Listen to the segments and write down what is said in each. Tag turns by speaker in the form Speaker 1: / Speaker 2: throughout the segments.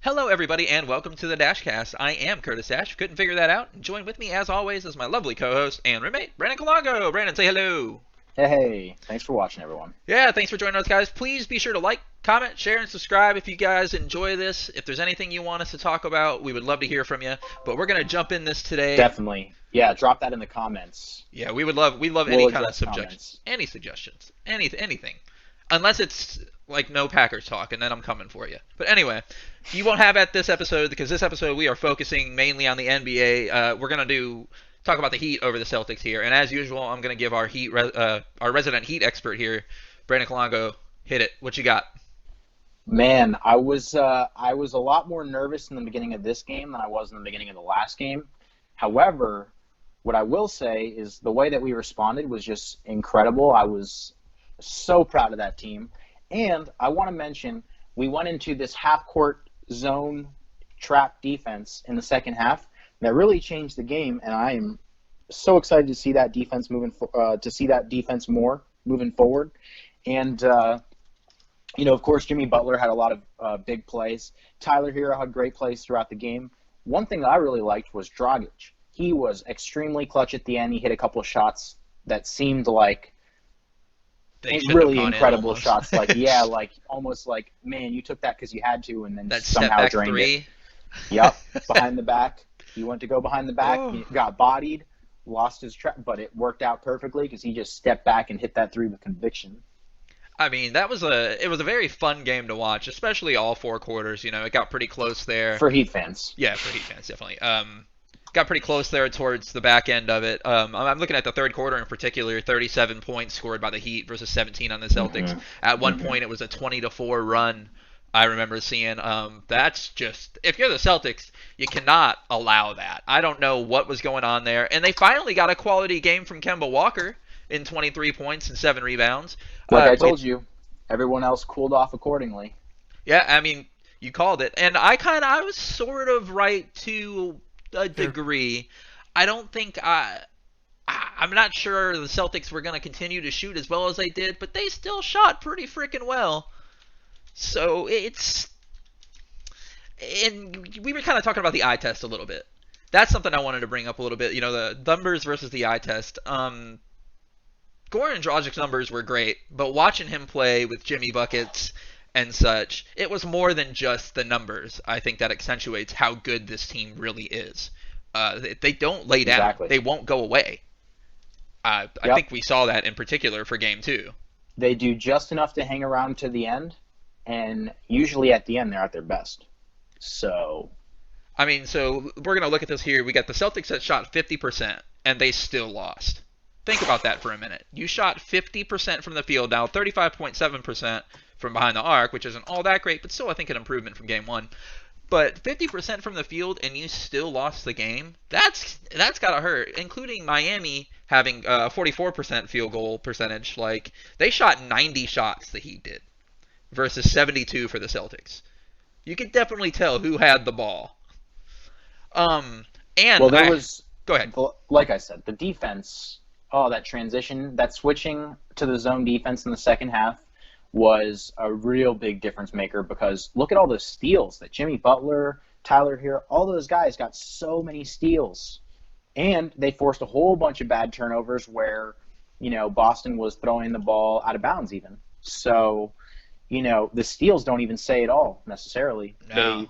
Speaker 1: Hello, everybody, and welcome to the Dashcast. I am Curtis Dash. Couldn't figure that out. Join with me, as always, is my lovely co-host and roommate, Brandon Colongo. Brandon, say hello.
Speaker 2: Hey, thanks for watching, everyone.
Speaker 1: Yeah, thanks for joining us, guys. Please be sure to like, comment, share, and subscribe if you guys enjoy this. If there's anything you want us to talk about, we would love to hear from you. But we're gonna jump in this today.
Speaker 2: Definitely. Yeah, drop that in the comments.
Speaker 1: Yeah, we love
Speaker 2: We'll
Speaker 1: any kind of
Speaker 2: address
Speaker 1: suggestions,
Speaker 2: comments.
Speaker 1: anything, unless it's like no Packers talk, and then I'm coming for you. But anyway, you won't have at this episode because this episode we are focusing mainly on the NBA. We're gonna talk about the Heat over the Celtics here, and as usual, I'm gonna give our our resident Heat expert here, Brandon Colongo, hit it. What you got?
Speaker 2: Man, I was a lot more nervous in the beginning of this game than I was in the beginning of the last game. However, what I will say is the way that we responded was just incredible. I was so proud of that team. And I want to mention we went into this half-court zone trap defense in the second half that really changed the game, and I am so excited to see that defense more moving forward. And of course, Jimmy Butler had a lot of big plays. Tyler Hero had great plays throughout the game. One thing that I really liked was Dragic. He was extremely clutch at the end. He hit a couple of shots that seemed like
Speaker 1: They should have
Speaker 2: really
Speaker 1: gone in
Speaker 2: incredible
Speaker 1: almost.
Speaker 2: shots. Like, yeah, like almost like, man, you took that because you had to, and then
Speaker 1: That step
Speaker 2: somehow
Speaker 1: back
Speaker 2: drained it.
Speaker 1: three.
Speaker 2: Yep, behind the back. He went to go behind the back.
Speaker 1: Oh.
Speaker 2: He got bodied, lost his track, but it worked out perfectly because he just stepped back and hit that three with conviction.
Speaker 1: I mean, it was a very fun game to watch, especially all four quarters. You know, it got pretty close there.
Speaker 2: For Heat fans.
Speaker 1: Yeah, for Heat fans, definitely. Got pretty close there towards the back end of it. I'm looking at the third quarter in particular. 37 points scored by the Heat versus 17 on the Celtics.
Speaker 2: Mhm.
Speaker 1: At one point, it was a 20-4 run. I remember seeing. That's just if you're the Celtics, you cannot allow that. I don't know what was going on there, and they finally got a quality game from Kemba Walker in 23 points and 7 rebounds.
Speaker 2: Like I told you, everyone else cooled off accordingly.
Speaker 1: Yeah, I mean, you called it, and I was sort of right to a degree. I don't think I'm not sure the Celtics were going to continue to shoot as well as they did, but they still shot pretty freaking well. So and we were kind of talking about the eye test a little bit. That's something I wanted to bring up a little bit. You know, the numbers versus the eye test. Goran Dragic's numbers were great, but watching him play with Jimmy buckets and such, it was more than just the numbers. I think that accentuates how good this team really is. They don't lay down.
Speaker 2: Exactly.
Speaker 1: They won't go away. I think we saw that in particular for game 2.
Speaker 2: They do just enough to hang around to the end, and usually at the end they're at their best. So,
Speaker 1: I mean, so we're going to look at this here. We got the Celtics that shot 50%, and they still lost. Think about that for a minute. You shot 50% from the field, now 35.7% from behind the arc, which isn't all that great, but still I think an improvement from game 1. But 50% from the field and you still lost the game, that's got to hurt, including Miami having a 44% field goal percentage. Like, they shot 90 shots, the Heat did, versus 72 for the Celtics. You could definitely tell who had the ball. And
Speaker 2: well, there was,
Speaker 1: go ahead.
Speaker 2: like I said, the defense, that transition, that switching to the zone defense in the second half was a real big difference maker because look at all the steals that Jimmy Butler, Tyler Hero, all those guys got so many steals. And they forced a whole bunch of bad turnovers where, Boston was throwing the ball out of bounds even. So, the steals don't even say it all necessarily.
Speaker 1: No.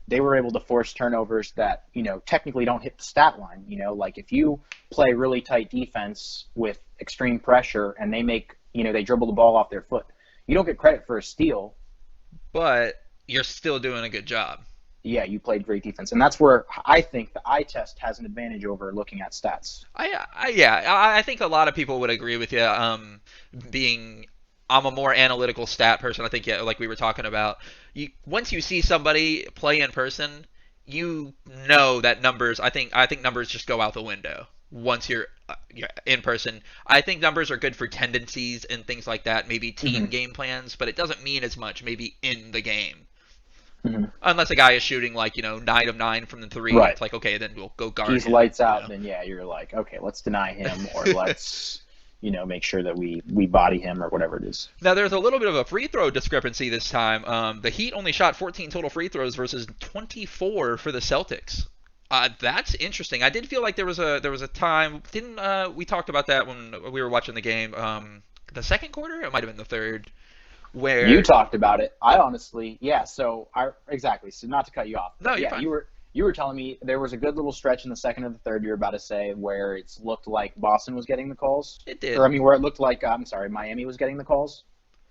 Speaker 2: They were able to force turnovers that, technically don't hit the stat line. Like if you play really tight defense with extreme pressure and they make, they dribble the ball off their foot, you don't get credit for a steal.
Speaker 1: But you're still doing a good job.
Speaker 2: Yeah, you played great defense. And that's where I think the eye test has an advantage over looking at stats.
Speaker 1: I think a lot of people would agree with you. I'm a more analytical stat person. I think, like we were talking about, once you see somebody play in person, you know that numbers. I think numbers just go out the window once you're in person. I think numbers are good for tendencies and things like that, maybe team game plans, but it doesn't mean as much maybe in the game. Unless a guy is shooting 9 of 9 from the three,
Speaker 2: right.
Speaker 1: It's like, okay, then we'll go guard.
Speaker 2: He's
Speaker 1: him,
Speaker 2: lights out, then yeah, you're like, okay, let's deny him or let's make sure that we body him or whatever it is.
Speaker 1: Now, there's a little bit of a free throw discrepancy this time. The Heat only shot 14 total free throws versus 24 for the Celtics. That's interesting. I did feel like there was a time. Didn't we talked about that when we were watching the game? The second quarter, it might have been the third. Where
Speaker 2: you talked about it. I honestly, yeah. So exactly. So not to cut you off.
Speaker 1: No, you're
Speaker 2: yeah,
Speaker 1: fine.
Speaker 2: you were telling me there was a good little stretch in the second or the third. You were about to say where it looked like Boston was getting the calls.
Speaker 1: It did.
Speaker 2: Or I mean, where it looked like Miami was getting the calls.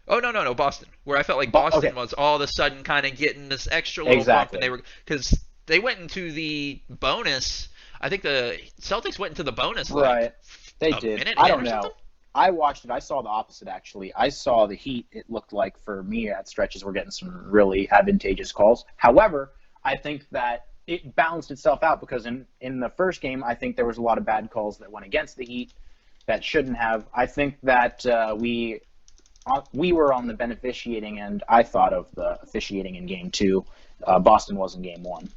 Speaker 1: Oh no, Boston. Where I felt like Boston
Speaker 2: Okay.
Speaker 1: was all of a sudden kind of getting this extra little bump, and
Speaker 2: Exactly.
Speaker 1: because they went into the bonus. I think the Celtics went into the bonus
Speaker 2: Right.
Speaker 1: like
Speaker 2: They
Speaker 1: a
Speaker 2: did.
Speaker 1: minute
Speaker 2: I
Speaker 1: in
Speaker 2: don't
Speaker 1: or
Speaker 2: know.
Speaker 1: something.
Speaker 2: I watched it. I saw the opposite, actually. I saw the Heat, it looked like, for me, at stretches, were getting some really advantageous calls. However, I think that it balanced itself out because in the first game, I think there was a lot of bad calls that went against the Heat that shouldn't have. I think that we were on the beneficiating end, I thought, of the officiating in game two. Boston was in game one.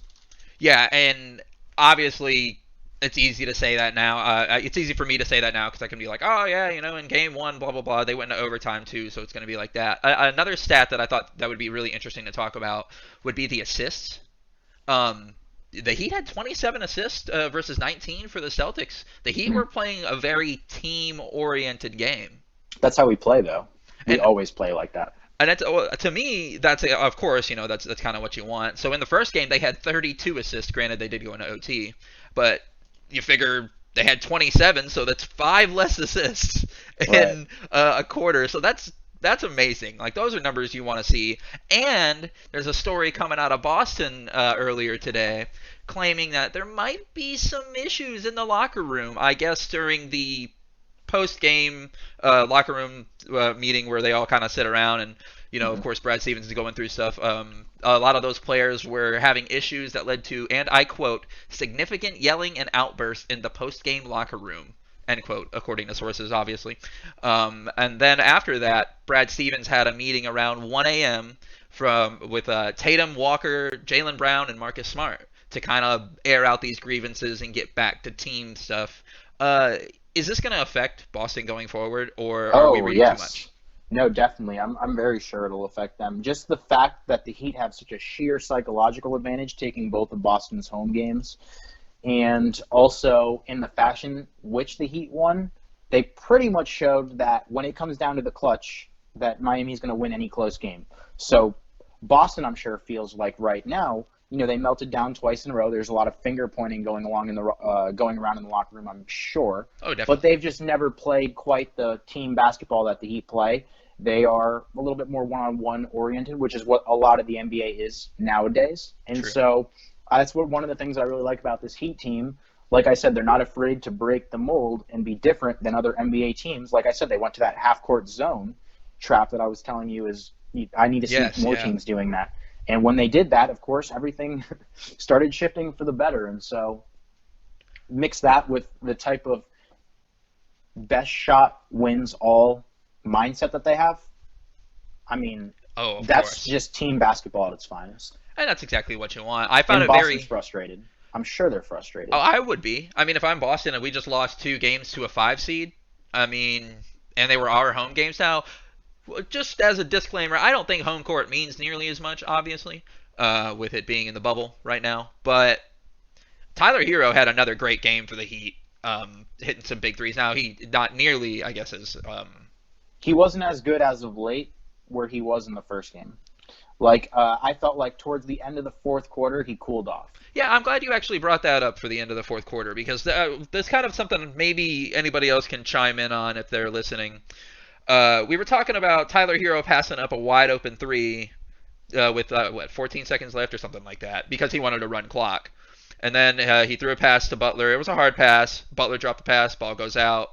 Speaker 1: Yeah, and obviously it's easy to say that now. It's easy for me to say that now because I can be like, oh yeah, in game one, blah blah blah, they went into overtime too, so it's going to be like that. Another stat that I thought that would be really interesting to talk about would be the assists. The Heat had 27 assists versus 19 for the Celtics. The Heat were playing a very team-oriented game.
Speaker 2: That's how we play, though. We
Speaker 1: And
Speaker 2: always play like that.
Speaker 1: And that's, to me, that's of course, that's kind of what you want. So in the first game, they had 32 assists. Granted, they did go into OT, but you figure they had 27, so that's 5 less assists in a quarter. So that's amazing. Like those are numbers you want to see. And there's a story coming out of Boston earlier today claiming that there might be some issues in the locker room. I guess during the post-game locker room meeting where they all kind of sit around and of course Brad Stevens is going through stuff. A lot of those players were having issues that led to, and I quote, significant yelling and outbursts in the post-game locker room, end quote, according to sources, obviously. And then after that, Brad Stevens had a meeting around 1 a.m. with Tatum, Walker, Jaylen Brown, and Marcus Smart to kind of air out these grievances and get back to team stuff. Is this going to affect Boston going forward, or are we reading too much?
Speaker 2: No, definitely. I'm very sure it'll affect them. Just the fact that the Heat have such a sheer psychological advantage taking both of Boston's home games, and also in the fashion which the Heat won, they pretty much showed that when it comes down to the clutch, that Miami's going to win any close game. So Boston, I'm sure, feels like right now, they melted down twice in a row. There's a lot of finger pointing going around in the locker room, I'm sure.
Speaker 1: Oh, definitely.
Speaker 2: But they've just never played quite the team basketball that the Heat play. They are a little bit more one-on-one oriented, which is what a lot of the NBA is nowadays. And
Speaker 1: True.
Speaker 2: so that's one of the things I really like about this Heat team. Like I said, they're not afraid to break the mold and be different than other NBA teams. Like I said, they went to that half-court zone trap that I was telling you I need to see more teams doing that. And when they did that, of course, everything started shifting for the better. And so mix that with the type of best shot wins all mindset that they have. I mean, that's
Speaker 1: course.
Speaker 2: just team basketball at its finest.
Speaker 1: And that's exactly what you want. I found
Speaker 2: and
Speaker 1: it
Speaker 2: Boston's frustrated. I'm sure they're frustrated.
Speaker 1: Oh, I would be. I mean, if I'm Boston and we just lost 2 games to a 5 seed, and they were our home games now, just as a disclaimer, I don't think home court means nearly as much, obviously, with it being in the bubble right now. But Tyler Hero had another great game for the Heat, hitting some big threes. Now, he not nearly, I guess, as...
Speaker 2: He wasn't as good as of late where he was in the first game. I felt like towards the end of the fourth quarter, he cooled off.
Speaker 1: Yeah, I'm glad you actually brought that up for the end of the fourth quarter, because there's kind of something maybe anybody else can chime in on if they're listening. We were talking about Tyler Hero passing up a wide open 3 with 14 seconds left or something like that because he wanted to run clock. And then he threw a pass to Butler. It was a hard pass. Butler dropped the pass. Ball goes out.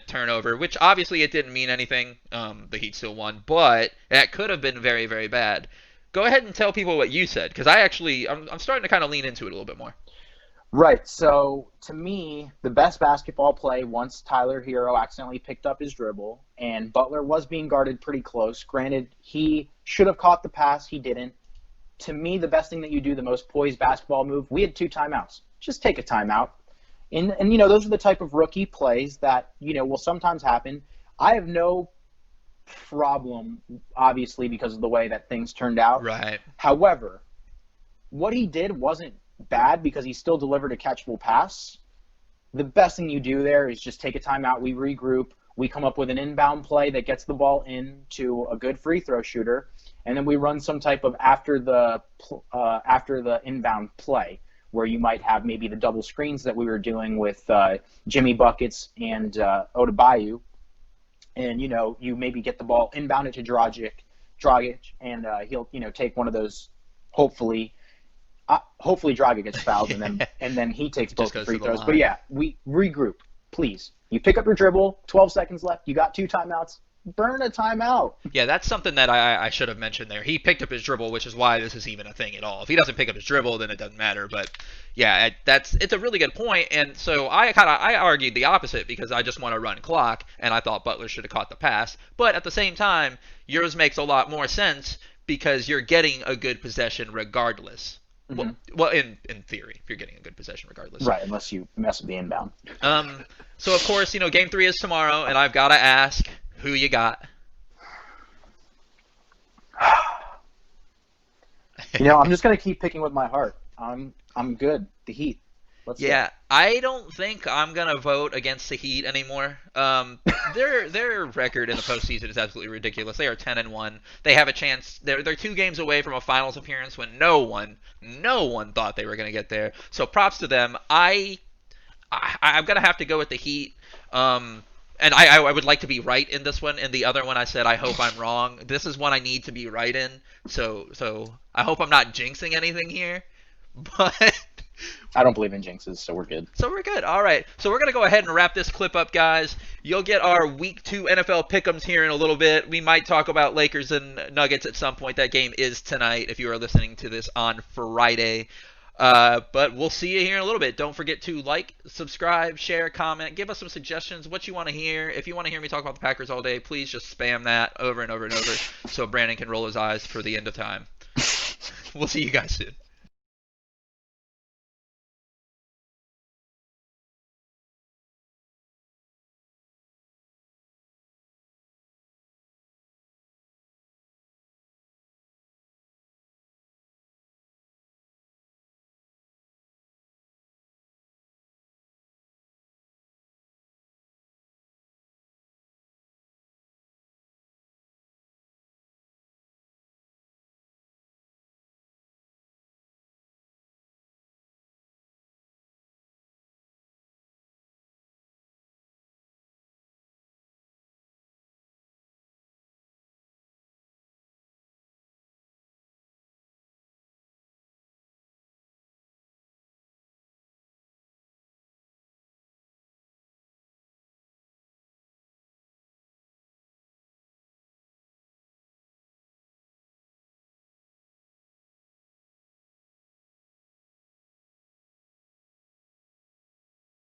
Speaker 1: Turnover, which obviously it didn't mean anything. The Heat still won, but that could have been very, very bad. Go ahead and tell people what you said, because I'm starting to kind of lean into it a little bit more.
Speaker 2: Right. So to me, the best basketball play once Tyler Hero accidentally picked up his dribble, and Butler was being guarded pretty close. Granted, he should have caught the pass. He didn't. To me, the best thing that you do, the most poised basketball move, we had 2 timeouts. Just take a timeout. And you know, those are the type of rookie plays that, you know, will sometimes happen. I have no problem, obviously, because of the way that things turned out.
Speaker 1: Right.
Speaker 2: However, what he did wasn't bad because he still delivered a catchable pass. The best thing you do there is just take a timeout, we regroup, we come up with an inbound play that gets the ball into a good free throw shooter, and then we run some type of after the inbound play where you might have maybe the double screens that we were doing with Jimmy Buckets and Odebayu, and you know, you maybe get the ball inbounded to Dragic, and he'll, you know, take one of those. Hopefully Dragic gets fouled, and then he takes both the free throws. But yeah, we regroup, please. You pick up your dribble, 12 seconds left. You got 2 timeouts. Burn a timeout.
Speaker 1: Yeah, that's something that I should have mentioned there. He picked up his dribble, which is why this is even a thing at all. If he doesn't pick up his dribble, then it doesn't matter. But yeah, it's a really good point. And so I argued the opposite because I just want to run clock, and I thought Butler should have caught the pass. But at the same time, yours makes a lot more sense because you're getting a good possession regardless.
Speaker 2: Mm-hmm.
Speaker 1: Well, in theory, if you're getting a good possession regardless.
Speaker 2: Right, unless you mess with the inbound.
Speaker 1: So of course, you know, game 3 is tomorrow, and I've got to ask who you got.
Speaker 2: You know, I'm just gonna keep picking with my heart. I'm good. The Heat.
Speaker 1: Yeah, I don't think I'm gonna vote against the Heat anymore. Their record in the postseason is absolutely ridiculous. They are 10-1. They have a chance. They're 2 games away from a finals appearance when no one thought they were gonna get there. So props to them. I'm gonna have to go with the Heat. And I would like to be right in this one. In the other one, I said I hope I'm wrong. This is one I need to be right in. So I hope I'm not jinxing anything here. But
Speaker 2: I don't believe in jinxes, so we're good.
Speaker 1: So we're good. All right. So we're going to go ahead and wrap this clip up, guys. You'll get our Week 2 NFL pick'ems here in a little bit. We might talk about Lakers and Nuggets at some point. That game is tonight if you are listening to this on Friday. But we'll see you here in a little bit. Don't forget to like, subscribe, share, comment. Give us some suggestions, what you want to hear. If you want to hear me talk about the Packers all day, please just spam that over and over and over so Brandon can roll his eyes for the end of time. We'll see you guys soon.